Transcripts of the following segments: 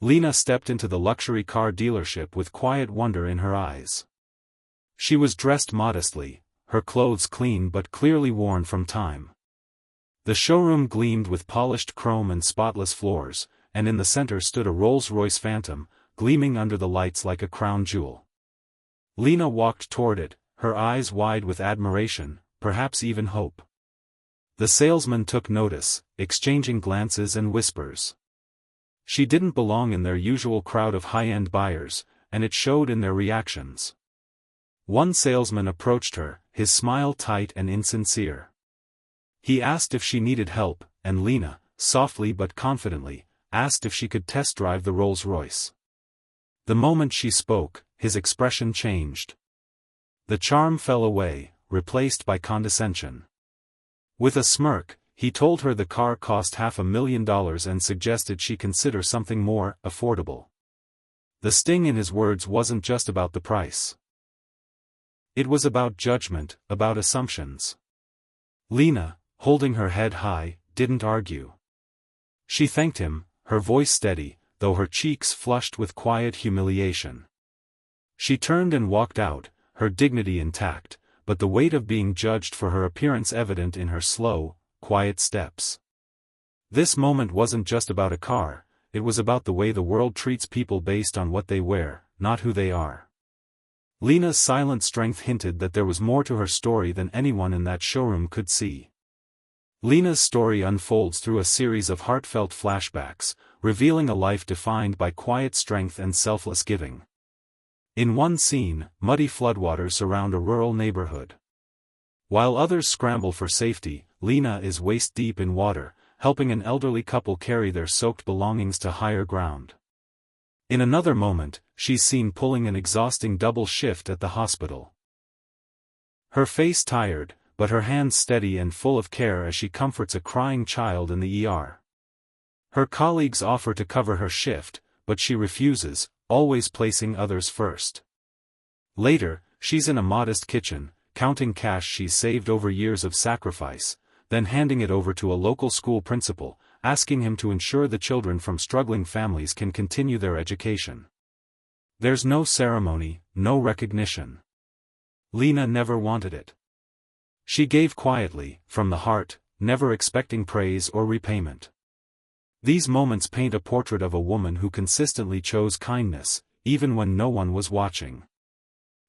Lena stepped into the luxury car dealership with quiet wonder in her eyes. She was dressed modestly, her clothes clean but clearly worn from time. The showroom gleamed with polished chrome and spotless floors, and in the center stood a Rolls-Royce Phantom, gleaming under the lights like a crown jewel. Lena walked toward it, her eyes wide with admiration, perhaps even hope. The salesman took notice, exchanging glances and whispers. She didn't belong in their usual crowd of high-end buyers, and it showed in their reactions. One salesman approached her, his smile tight and insincere. He asked if she needed help, and Lena, softly but confidently, asked if she could test drive the Rolls-Royce. The moment she spoke, his expression changed. The charm fell away, replaced by condescension. With a smirk, he told her the car cost $500,000 and suggested she consider something more affordable. The sting in his words wasn't just about the price. It was about judgment, about assumptions. Lena, holding her head high, didn't argue. She thanked him, her voice steady, though her cheeks flushed with quiet humiliation. She turned and walked out, her dignity intact, but the weight of being judged for her appearance evident in her slow, quiet steps. This moment wasn't just about a car, it was about the way the world treats people based on what they wear, not who they are. Lena's silent strength hinted that there was more to her story than anyone in that showroom could see. Lena's story unfolds through a series of heartfelt flashbacks, revealing a life defined by quiet strength and selfless giving. In one scene, muddy floodwaters surround a rural neighborhood. While others scramble for safety, Lena is waist-deep in water, helping an elderly couple carry their soaked belongings to higher ground. In another moment, she's seen pulling an exhausting double shift at the hospital. Her face tired, but her hands steady and full of care as she comforts a crying child in the ER. Her colleagues offer to cover her shift, but she refuses, always placing others first. Later, she's in a modest kitchen, counting cash she's saved over years of sacrifice, then handing it over to a local school principal, asking him to ensure the children from struggling families can continue their education. There's no ceremony, no recognition. Lena never wanted it. She gave quietly, from the heart, never expecting praise or repayment. These moments paint a portrait of a woman who consistently chose kindness, even when no one was watching.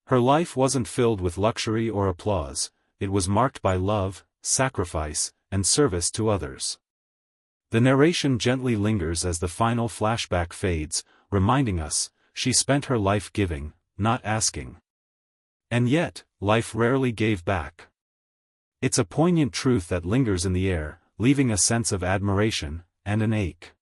Her life wasn't filled with luxury or applause, it was marked by love, sacrifice, and service to others. The narration gently lingers as the final flashback fades, reminding us, she spent her life giving, not asking. And yet, life rarely gave back. It's a poignant truth that lingers in the air, leaving a sense of admiration, and an ache.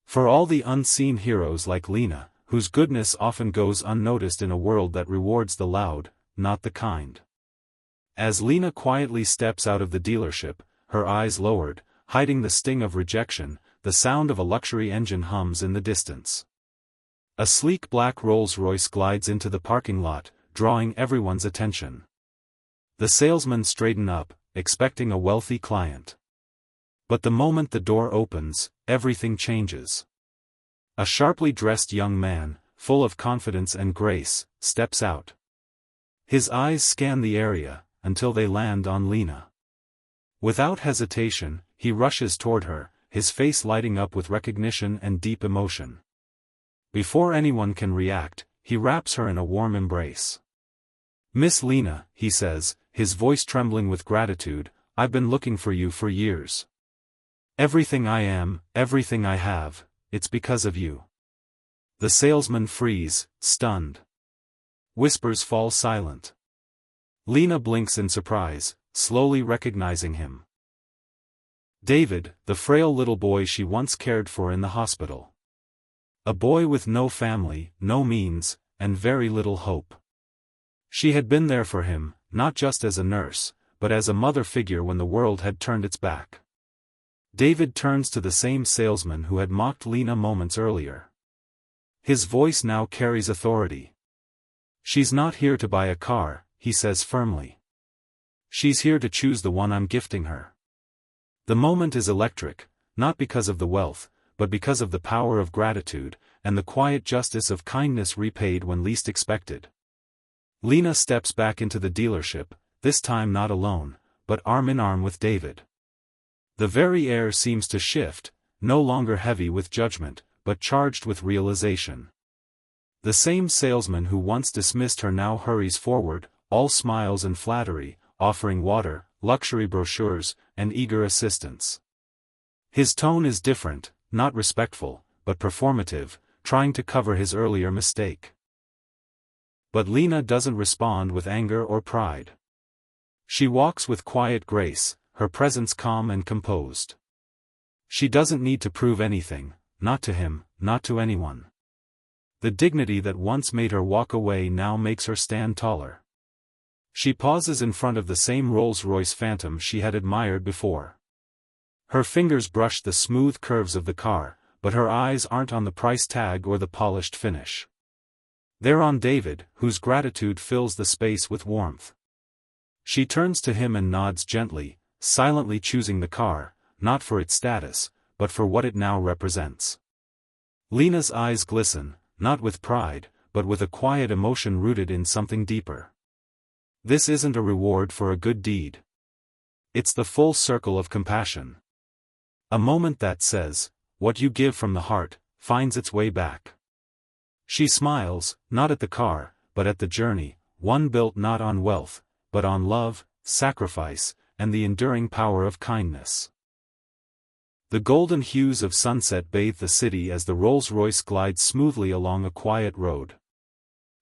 For all the unseen heroes like Lena, whose goodness often goes unnoticed in a world that rewards the loud, not the kind. As Lena quietly steps out of the dealership, her eyes lowered, hiding the sting of rejection, the sound of a luxury engine hums in the distance. A sleek black Rolls-Royce glides into the parking lot, drawing everyone's attention. The salesmen straighten up, expecting a wealthy client. But the moment the door opens, everything changes. A sharply dressed young man, full of confidence and grace, steps out. His eyes scan the area, until they land on Lena. Without hesitation, he rushes toward her, his face lighting up with recognition and deep emotion. Before anyone can react, he wraps her in a warm embrace. "Miss Lena," he says, his voice trembling with gratitude, "I've been looking for you for years. Everything I am, everything I have, it's because of you." The salesman freeze, stunned. Whispers fall silent. Lena blinks in surprise, slowly recognizing him. David, the frail little boy she once cared for in the hospital. A boy with no family, no means, and very little hope. She had been there for him, not just as a nurse, but as a mother figure when the world had turned its back. David turns to the same salesman who had mocked Lena moments earlier. His voice now carries authority. "She's not here to buy a car," he says firmly. "She's here to choose the one I'm gifting her." The moment is electric, not because of the wealth, but because of the power of gratitude, and the quiet justice of kindness repaid when least expected. Lena steps back into the dealership, this time not alone, but arm in arm with David. The very air seems to shift, no longer heavy with judgment, but charged with realization. The same salesman who once dismissed her now hurries forward, all smiles and flattery, offering water, luxury brochures, and eager assistance. His tone is different, not respectful, but performative, trying to cover his earlier mistake. But Lena doesn't respond with anger or pride. She walks with quiet grace, her presence calm and composed. She doesn't need to prove anything, not to him, not to anyone. The dignity that once made her walk away now makes her stand taller. She pauses in front of the same Rolls-Royce Phantom she had admired before. Her fingers brush the smooth curves of the car, but her eyes aren't on the price tag or the polished finish. They're on David, whose gratitude fills the space with warmth. She turns to him and nods gently, silently choosing the car, not for its status, but for what it now represents. Lena's eyes glisten, not with pride, but with a quiet emotion rooted in something deeper. This isn't a reward for a good deed. It's the full circle of compassion. A moment that says, what you give from the heart, finds its way back. She smiles, not at the car, but at the journey, one built not on wealth, but on love, sacrifice, and the enduring power of kindness. The golden hues of sunset bathe the city as the Rolls-Royce glides smoothly along a quiet road.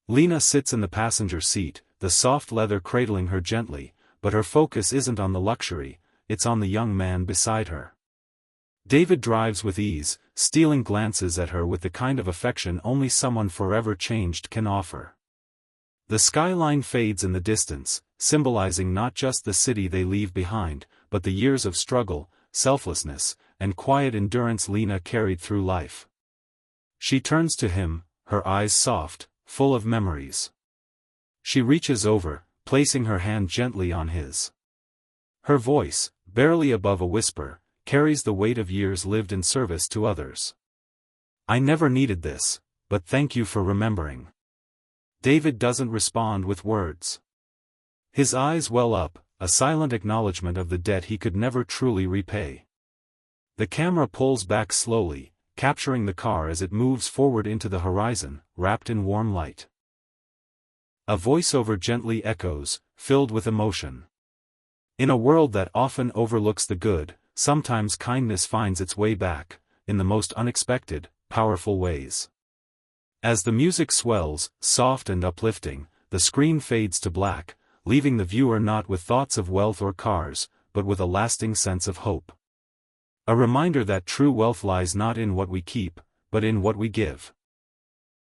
Lena sits in the passenger seat, the soft leather cradling her gently, but her focus isn't on the luxury, it's on the young man beside her. David drives with ease, stealing glances at her with the kind of affection only someone forever changed can offer. The skyline fades in the distance, symbolizing not just the city they leave behind, but the years of struggle, selflessness, and quiet endurance Lena carried through life. She turns to him, her eyes soft, full of memories. She reaches over, placing her hand gently on his. Her voice, barely above a whisper, carries the weight of years lived in service to others. I never needed this, but thank you for remembering. David doesn't respond with words. His eyes well up, a silent acknowledgement of the debt he could never truly repay. The camera pulls back slowly, capturing the car as it moves forward into the horizon, wrapped in warm light. A voiceover gently echoes, filled with emotion. In a world that often overlooks the good, sometimes kindness finds its way back, in the most unexpected, powerful ways. As the music swells, soft and uplifting, the screen fades to black, leaving the viewer not with thoughts of wealth or cars, but with a lasting sense of hope. A reminder that true wealth lies not in what we keep, but in what we give.